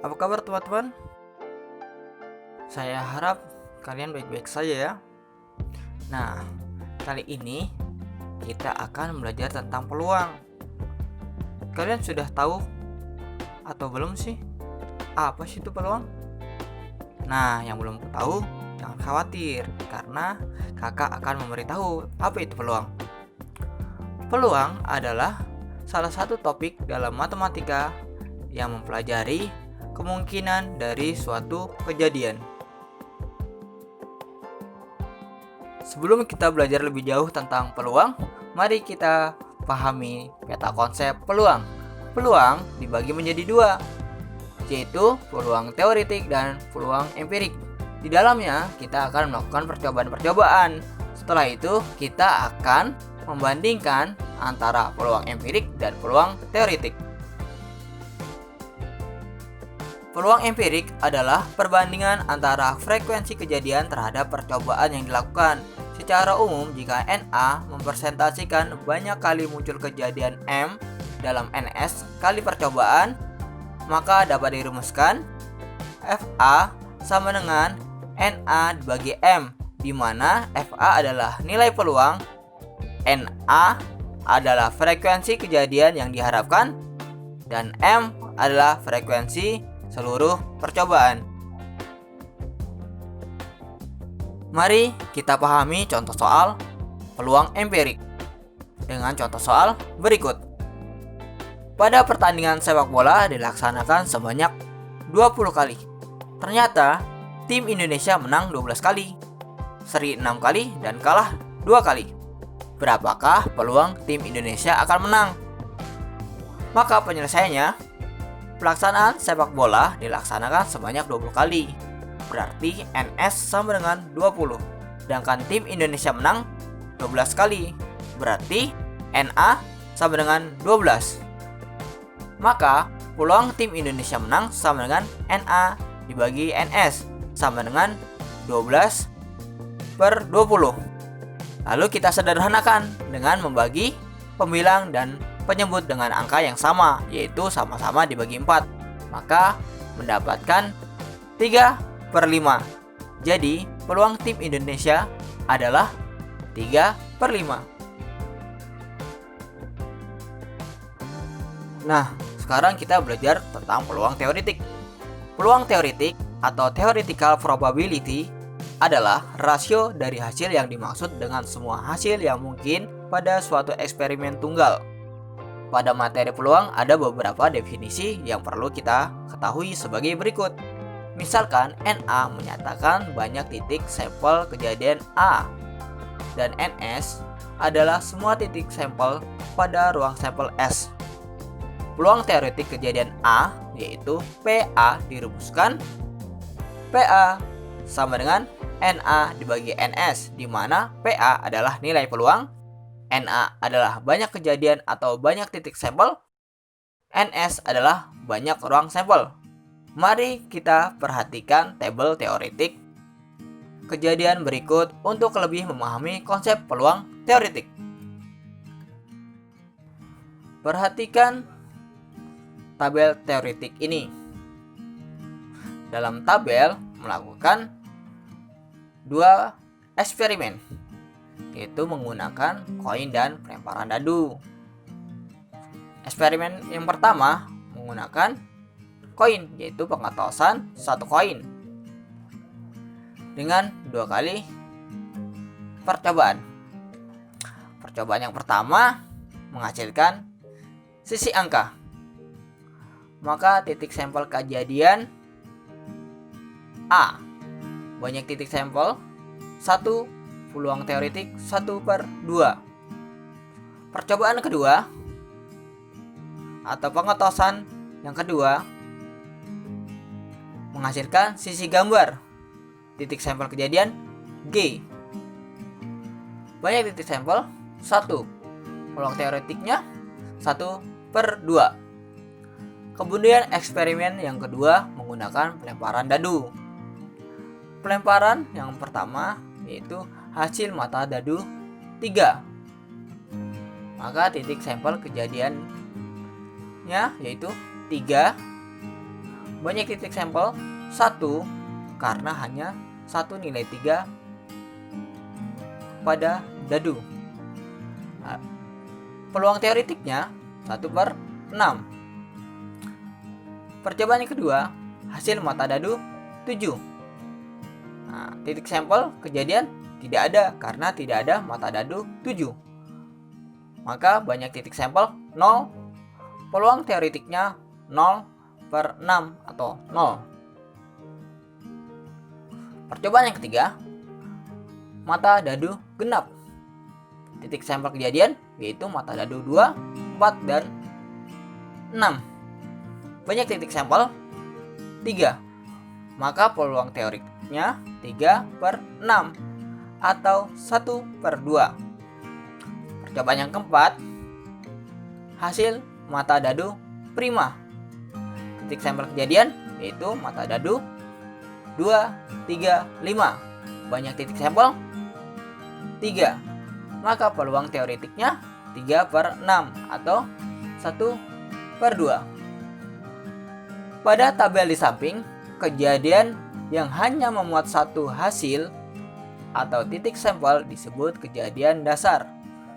Apa kabar teman-teman? Saya harap kalian baik-baik saja ya. Nah, kali ini kita akan belajar tentang peluang. Kalian sudah tahu atau belum sih? Apa sih itu peluang? Nah, yang belum tahu jangan khawatir karena kakak akan memberitahu apa itu peluang. Peluang adalah salah satu topik dalam matematika yang mempelajari kemungkinan dari suatu kejadian. Sebelum kita belajar lebih jauh tentang peluang, mari kita pahami peta konsep peluang. Peluang dibagi menjadi dua, yaitu peluang teoretik dan peluang empirik. Di dalamnya kita akan melakukan percobaan-percobaan. Setelah itu kita akan membandingkan antara peluang empirik dan peluang teoretik. Peluang empirik adalah perbandingan antara frekuensi kejadian terhadap percobaan yang dilakukan. Secara umum, jika NA mempresentasikan banyak kali muncul kejadian M dalam NS kali percobaan, maka dapat dirumuskan FA sama dengan NA dibagi M, di mana FA adalah nilai peluang, NA adalah frekuensi kejadian yang diharapkan, dan M adalah frekuensi seluruh percobaan. Mari kita pahami contoh soal peluang empirik dengan contoh soal berikut. Pada pertandingan sepak bola dilaksanakan sebanyak 20 kali. Ternyata tim Indonesia menang 12 kali, seri 6 kali, dan kalah 2 kali. Berapakah peluang tim Indonesia akan menang? Maka penyelesaiannya, pelaksanaan sepak bola dilaksanakan sebanyak 20 kali. Berarti NS sama dengan 20. Sedangkan tim Indonesia menang 12 kali. Berarti NA sama dengan 12. Maka peluang tim Indonesia menang sama dengan NA dibagi NS sama dengan 12/20. Lalu kita sederhanakan dengan membagi pembilang dan penyebut dengan angka yang sama, yaitu sama-sama dibagi 4. Maka mendapatkan 3/5. Jadi peluang tim Indonesia adalah 3/5. Nah, sekarang kita belajar tentang peluang teoretik. Peluang teoretik atau theoretical probability adalah rasio dari hasil yang dimaksud dengan semua hasil yang mungkin pada suatu eksperimen tunggal. Pada materi peluang ada beberapa definisi yang perlu kita ketahui sebagai berikut. Misalkan NA menyatakan banyak titik sampel kejadian A, dan NS adalah semua titik sampel pada ruang sampel S. Peluang teoretik kejadian A yaitu PA dirumuskan PA sama dengan NA dibagi NS, di mana PA adalah nilai peluang, NA adalah banyak kejadian atau banyak titik sampel, NS adalah banyak ruang sampel. Mari kita perhatikan tabel teoretik kejadian berikut untuk lebih memahami konsep peluang teoretik. Perhatikan tabel teoretik ini. Dalam tabel melakukan 2 eksperimen, yaitu menggunakan koin dan pelemparan dadu. Eksperimen yang pertama menggunakan koin, yaitu pengetosan 1 koin dengan 2 kali percobaan. Percobaan yang pertama menghasilkan sisi angka. Maka titik sampel kejadian A, banyak titik sampel 1, peluang teoretik 1/2. Percobaan kedua atau pengetosan yang kedua menghasilkan sisi gambar, titik sampel kejadian G, banyak titik sampel 1, peluang teoretiknya 1/2. Kemudian eksperimen yang kedua menggunakan pelemparan dadu. Pelemparan yang pertama yaitu hasil mata dadu 3. Maka titik sampel kejadiannya yaitu 3 Banyak titik sampel 1 karena hanya satu nilai 3 pada dadu. Peluang teoretiknya 1/6. Percobaan yang kedua, hasil mata dadu 7. Titik sampel kejadian tidak ada karena tidak ada mata dadu 7. Maka banyak titik sampel 0. Peluang teoretiknya 0/6 atau 0. Percobaan yang ketiga, mata dadu genap. Titik sampel kejadian yaitu mata dadu 2, 4, dan 6. Banyak titik sampel 3. Maka peluang teoretiknya 3/6 atau 1/2. Percobaan yang keempat, hasil mata dadu prima. Titik sampel kejadian yaitu mata dadu 2, 3, 5. Banyak titik sampel 3. Maka peluang teoretiknya 3/6 atau 1/2. Pada tabel di samping, kejadian yang hanya memuat satu hasil atau titik sampel disebut kejadian dasar.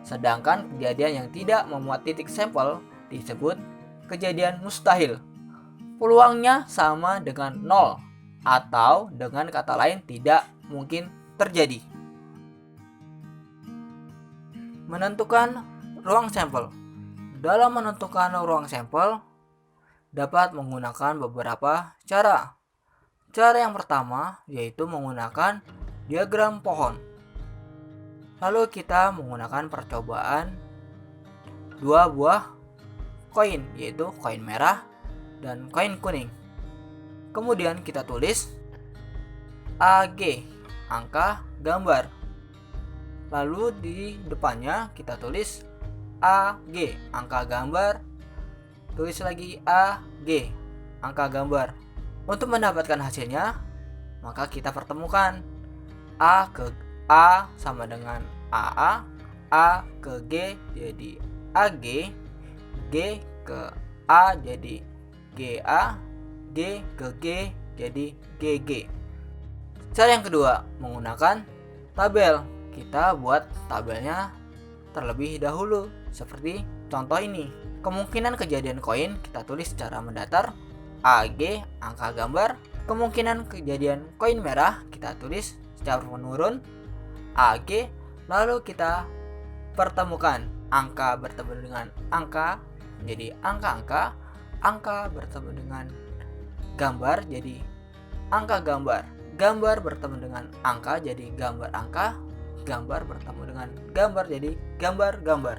Sedangkan kejadian yang tidak memuat titik sampel disebut kejadian mustahil. Peluangnya sama dengan 0 atau dengan kata lain tidak mungkin terjadi. Menentukan ruang sampel. Dalam menentukan ruang sampel dapat menggunakan beberapa cara. Cara yang pertama yaitu menggunakan diagram pohon. Lalu kita menggunakan percobaan 2 buah koin, yaitu koin merah dan koin kuning. Kemudian kita tulis AG, angka gambar. Lalu di depannya kita tulis AG, angka gambar. Tulis lagi AG, angka gambar. Untuk mendapatkan hasilnya, maka kita pertemukan A ke A sama dengan AA, A ke G jadi AG, G ke A jadi GA, G ke G jadi GG. Cara yang kedua, menggunakan tabel. Kita buat tabelnya terlebih dahulu, seperti contoh ini. Kemungkinan kejadian koin kita tulis secara mendatar AG, angka gambar. Kemungkinan kejadian koin merah kita tulis secara menurun AG. Lalu kita pertemukan angka bertemu dengan angka menjadi angka-angka, angka bertemu dengan gambar jadi angka gambar, gambar bertemu dengan angka jadi gambar angka, gambar bertemu dengan gambar jadi gambar-gambar.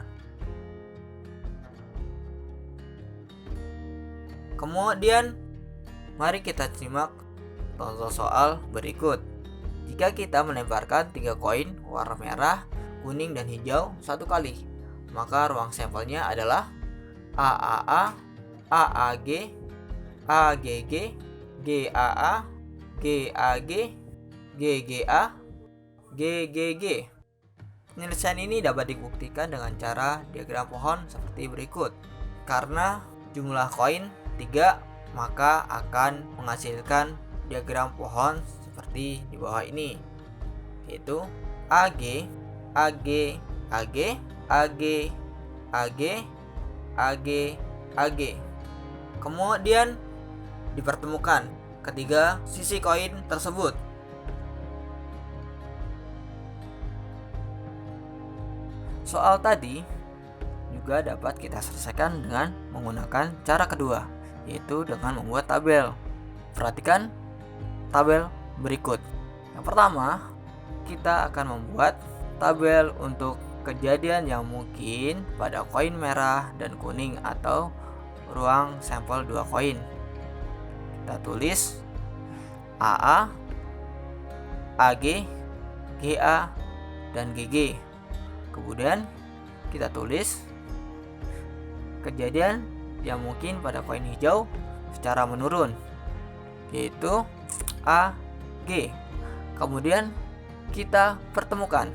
Kemudian mari kita simak contoh soal berikut. Jika kita melemparkan 3 koin warna merah, kuning, dan hijau 1 kali, maka ruang sampelnya adalah AAA, AAG, AGG, GAA, GAG, GGA, GGG. Penyelesaian ini dapat dibuktikan dengan cara diagram pohon seperti berikut. Karena jumlah koin 3, maka akan menghasilkan diagram pohon seperti di bawah ini, yaitu AG, AG, AG, AG, AG, AG, AG. Kemudian dipertemukan ketiga sisi koin tersebut. Soal tadi juga dapat kita selesaikan dengan menggunakan cara kedua, yaitu dengan membuat tabel. Perhatikan tabel berikut. Yang pertama, kita akan membuat tabel untuk kejadian yang mungkin pada koin merah dan kuning atau ruang sampel 2 koin. Kita tulis AA, AG, GA, dan GG. Kemudian kita tulis kejadian yang mungkin pada koin hijau secara menurun, yaitu AG. Kemudian kita pertemukan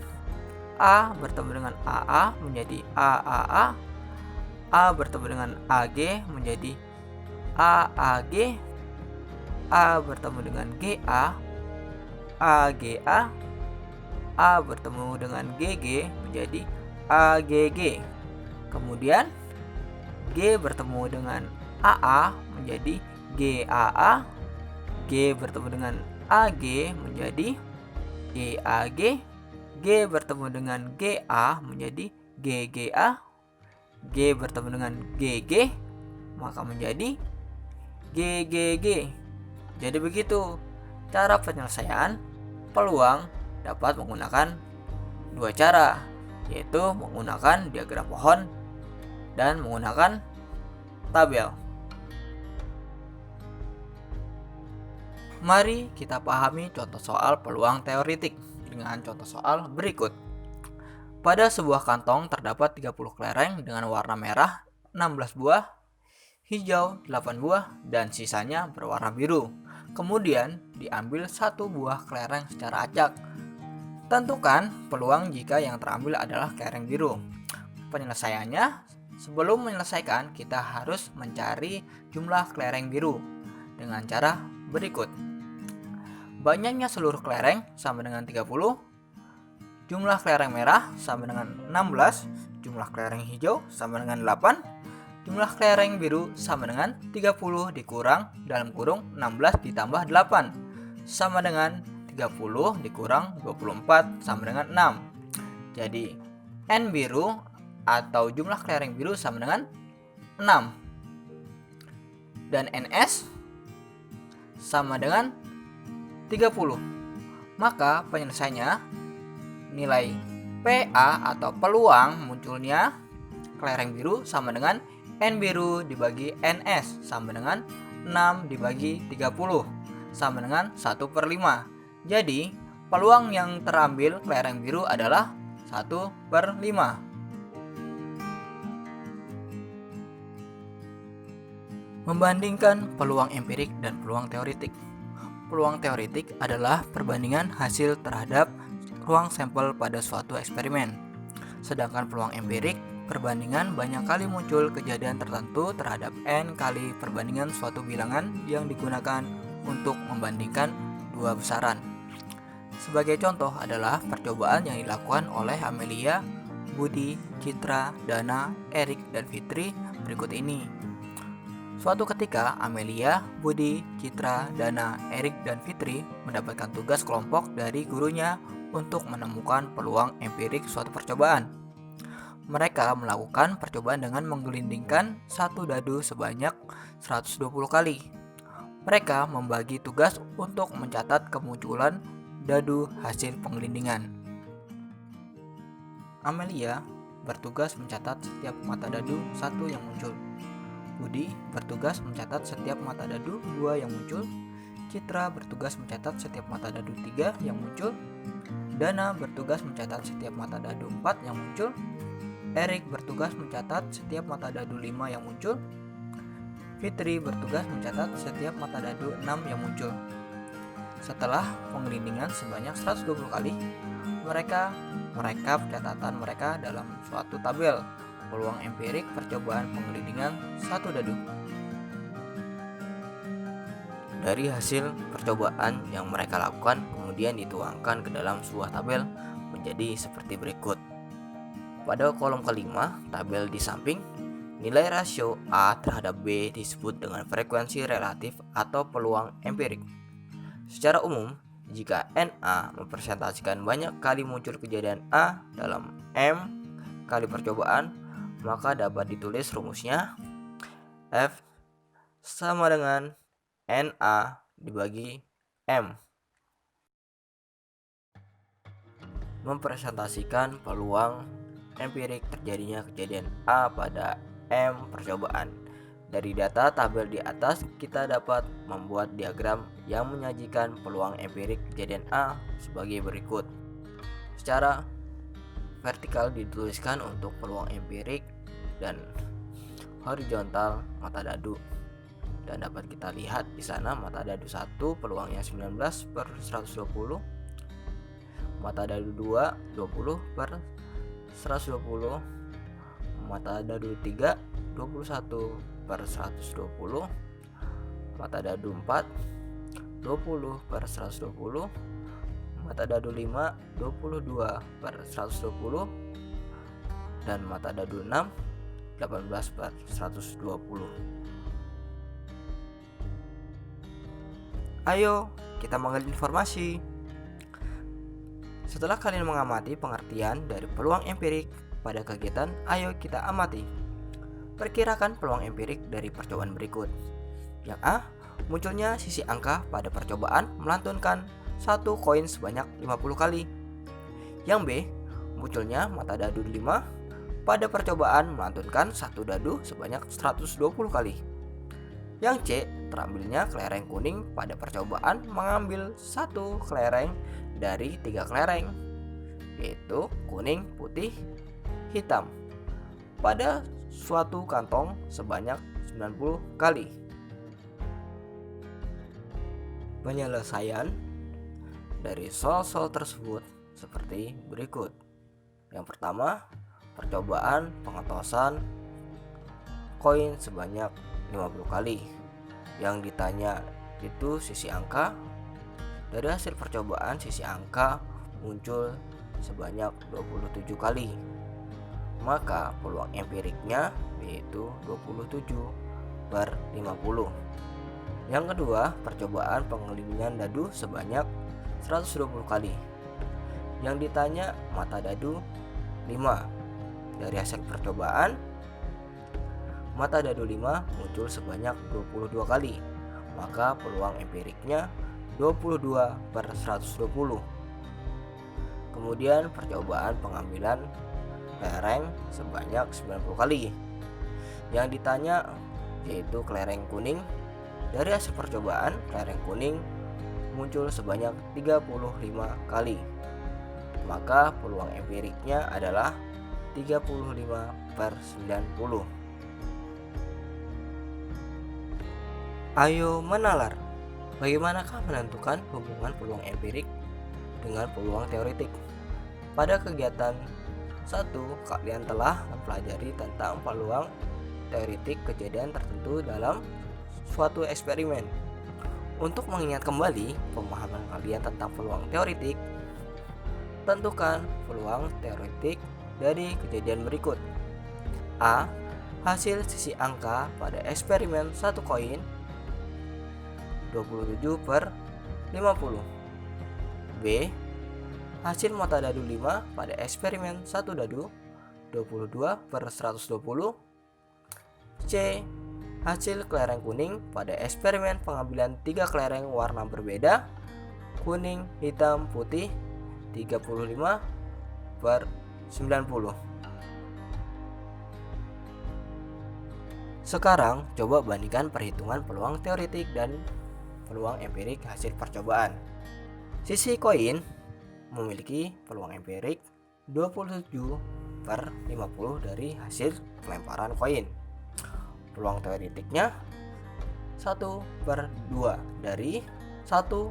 A bertemu dengan AA menjadi AAA, A bertemu dengan AG menjadi AAG, A bertemu dengan GA, AGA, A bertemu dengan GG menjadi AGG. Kemudian G bertemu dengan AA menjadi GAA, G bertemu dengan AG menjadi GAG, G bertemu dengan GA menjadi GGA, G bertemu dengan GG maka menjadi GGG. Jadi begitu cara penyelesaian peluang dapat menggunakan dua cara, yaitu menggunakan diagram pohon dan menggunakan tabel. Mari kita pahami contoh soal peluang teoretik dengan contoh soal berikut. Pada sebuah kantong terdapat 30 kelereng dengan warna merah 16 buah, hijau 8 buah, dan sisanya berwarna biru. Kemudian diambil satu buah kelereng secara acak. Tentukan peluang jika yang terambil adalah kelereng biru. Penyelesaiannya, sebelum menyelesaikan kita harus mencari jumlah kelereng biru dengan cara berikut. Banyaknya seluruh kelereng sama dengan 30, jumlah kelereng merah sama dengan 16, jumlah kelereng hijau sama dengan 8, jumlah kelereng biru sama dengan 30 dikurang dalam kurung 16 ditambah 8 sama dengan 30 dikurang 24 sama dengan 6. Jadi N biru atau jumlah kelereng biru sama dengan 6 dan NS sama dengan 30. Maka penyelesaiannya nilai PA atau peluang munculnya kelereng biru sama dengan N biru dibagi NS sama dengan 6 dibagi 30 sama dengan 1/5. Jadi peluang yang terambil kelereng biru adalah 1/5. Membandingkan peluang empirik dan peluang teoretik. Peluang teoretik adalah perbandingan hasil terhadap ruang sampel pada suatu eksperimen. Sedangkan peluang empirik, perbandingan banyak kali muncul kejadian tertentu terhadap N kali perbandingan suatu bilangan yang digunakan untuk membandingkan dua besaran. Sebagai contoh adalah percobaan yang dilakukan oleh Amelia, Budi, Citra, Dana, Erik, dan Fitri berikut ini. Suatu ketika, Amelia, Budi, Citra, Dana, Erik, dan Fitri mendapatkan tugas kelompok dari gurunya untuk menemukan peluang empirik suatu percobaan. Mereka melakukan percobaan dengan menggelindingkan satu dadu sebanyak 120 kali. Mereka membagi tugas untuk mencatat kemunculan dadu hasil penggelindingan. Amelia bertugas mencatat setiap mata dadu satu yang muncul. Budi bertugas mencatat setiap mata dadu 2 yang muncul. Citra bertugas mencatat setiap mata dadu 3 yang muncul. Dana bertugas mencatat setiap mata dadu 4 yang muncul. Erik bertugas mencatat setiap mata dadu 5 yang muncul. Fitri bertugas mencatat setiap mata dadu 6 yang muncul. Setelah penggelindingan sebanyak 120 kali, mereka merekap catatan mereka dalam suatu tabel peluang empirik percobaan penggelindingan satu dadu. Dari hasil percobaan yang mereka lakukan kemudian dituangkan ke dalam sebuah tabel menjadi seperti berikut. Pada kolom kelima, tabel di samping, nilai rasio A terhadap B disebut dengan frekuensi relatif atau peluang empirik. Secara umum, jika NA mempresentasikan banyak kali muncul kejadian A dalam M kali percobaan, maka dapat ditulis rumusnya F sama dengan NA dibagi M. Mempresentasikan peluang empirik terjadinya kejadian A pada M percobaan. Dari data tabel di atas kita dapat membuat diagram yang menyajikan peluang empirik kejadian A sebagai berikut. Secara vertikal dituliskan untuk peluang empirik dan horizontal mata dadu. Dan dapat kita lihat di sana mata dadu 1 peluangnya 19/120, mata dadu 2 20/120, mata dadu 3 21/120, mata dadu 4 20/120, mata dadu 5 22/120, dan mata dadu 6 18/120. Ayo kita mengambil informasi. Setelah kalian mengamati pengertian dari peluang empirik pada kegiatan, ayo kita amati. Perkirakan peluang empirik dari percobaan berikut. Yang A, munculnya sisi angka pada percobaan melantunkan satu koin sebanyak 50 kali. Yang B, munculnya mata dadu 5 pada percobaan melantunkan satu dadu sebanyak 120 kali. Yang C, terambilnya kelereng kuning pada percobaan mengambil satu kelereng dari 3 kelereng, yaitu kuning, putih, hitam, pada suatu kantong sebanyak 90 kali. Penyelesaian dari soal-soal tersebut seperti berikut. Yang pertama, percobaan pengetosan koin sebanyak 50 kali. Yang ditanya itu sisi angka. Dari hasil percobaan, sisi angka muncul sebanyak 27 kali. Maka peluang empiriknya yaitu 27/50. Yang kedua, percobaan pengelilingan dadu sebanyak 120 kali. Yang ditanya mata dadu 5. Dari hasil percobaan, mata dadu 5 muncul sebanyak 22 kali. Maka peluang empiriknya 22/120. Kemudian percobaan pengambilan kelereng sebanyak 90 kali. Yang ditanya yaitu kelereng kuning. Dari hasil percobaan, kelereng kuning muncul sebanyak 35 kali. Maka peluang empiriknya adalah 35/90. Ayo menalar. Bagaimanakah menentukan hubungan peluang empirik dengan peluang teoretik? Pada kegiatan 1, kalian telah mempelajari tentang peluang teoretik kejadian tertentu dalam suatu eksperimen. Untuk mengingat kembali pemahaman kalian tentang peluang teoretik, tentukan peluang teoretik dari kejadian berikut. A. Hasil sisi angka pada eksperimen satu koin 27/50. B. Hasil mata dadu 5 pada eksperimen satu dadu 22/120. C. Hasil kelereng kuning pada eksperimen pengambilan 3 kelereng warna berbeda, kuning, hitam, putih 35/90. Sekarang coba bandingkan perhitungan peluang teoretik dan peluang empirik hasil percobaan. Sisi koin memiliki peluang empirik 27/50 dari hasil pelemparan koin. Peluang teoretiknya 1/2 dari 1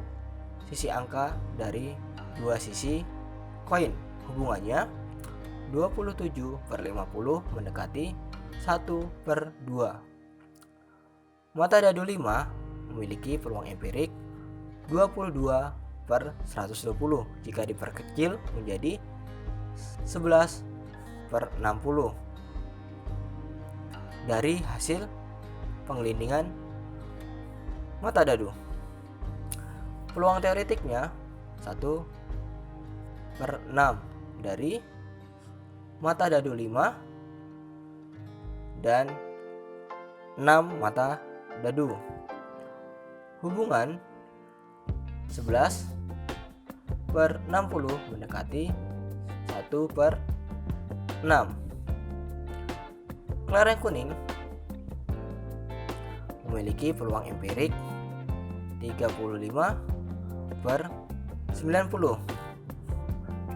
sisi angka dari 2 sisi koin. Hubungannya 27/50 mendekati 1/2. Mata dadu 5 memiliki peluang empirik 22/120 jika diperkecil menjadi 11/60 dari hasil pengelindingan mata dadu. Peluang teoretiknya 1/6 dari mata dadu 5 dan 6 mata dadu. Hubungan 11/60 mendekati 1/6. Kelereng kuning memiliki peluang empirik 35/90,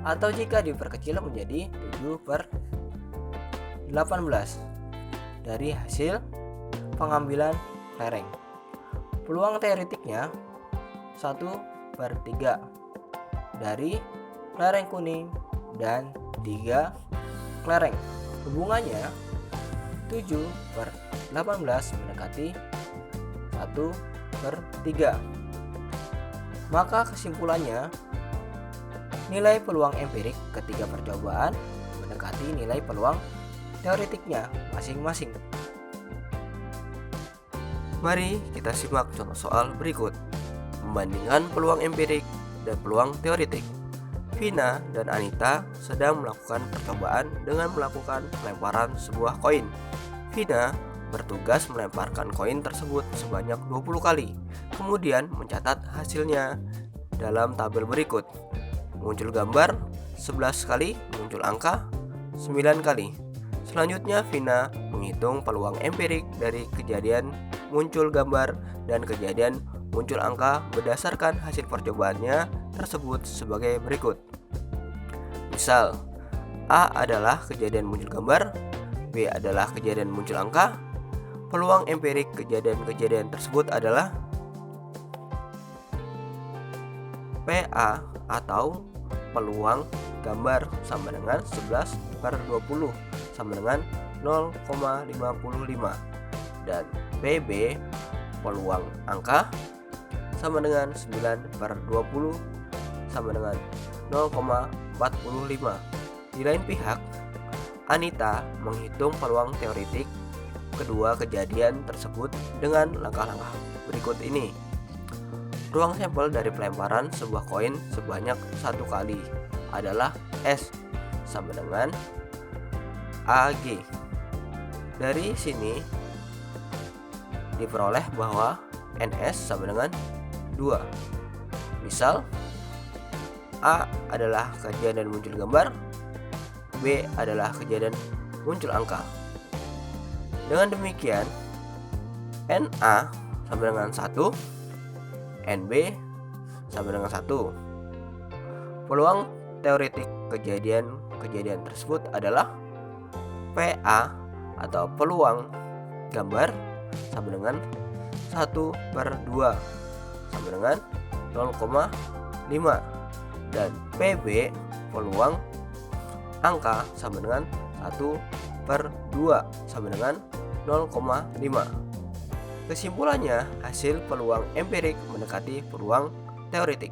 atau jika diperkecil menjadi 7/18 dari hasil pengambilan kelereng. Peluang teoretiknya 1/3 dari kelereng kuning dan 3 kelereng. Hubungannya 7/18 mendekati 1/3. Maka kesimpulannya, nilai peluang empirik ketiga percobaan mendekati nilai peluang teoretiknya masing-masing. Mari kita simak contoh soal berikut. Membandingkan peluang empirik dan peluang teoretik. Vina dan Anita sedang melakukan percobaan dengan melakukan pelemparan sebuah koin. Vina bertugas melemparkan koin tersebut sebanyak 20 kali, kemudian mencatat hasilnya dalam tabel berikut. Muncul gambar 11 kali, muncul angka 9 kali. Selanjutnya Vina menghitung peluang empirik dari kejadian muncul gambar dan kejadian muncul angka berdasarkan hasil percobaannya tersebut sebagai berikut. Misal, A adalah kejadian muncul gambar, B adalah kejadian muncul angka. Peluang empirik kejadian-kejadian tersebut adalah PA atau peluang gambar sama dengan 11/20 sama dengan 0,55, dan PB peluang angka sama dengan 9/20 sama dengan 0,45. Di lain pihak, Anita menghitung peluang teoretik kedua kejadian tersebut dengan langkah-langkah berikut ini. Ruang sampel dari pelemparan sebuah koin sebanyak 1 kali adalah S sama dengan AG. Dari sini diperoleh bahwa NS sama dengan 2. Misal, A adalah kejadian muncul gambar, B adalah kejadian muncul angka. Dengan demikian, NA sama dengan 1, NB sama dengan 1. Peluang teoretik kejadian tersebut adalah PA atau peluang gambar sama dengan 1/2 sama dengan 0,5, dan PB peluang angka sama dengan 1/2 sama dengan 0,5. Kesimpulannya, hasil peluang empirik mendekati peluang teoretik.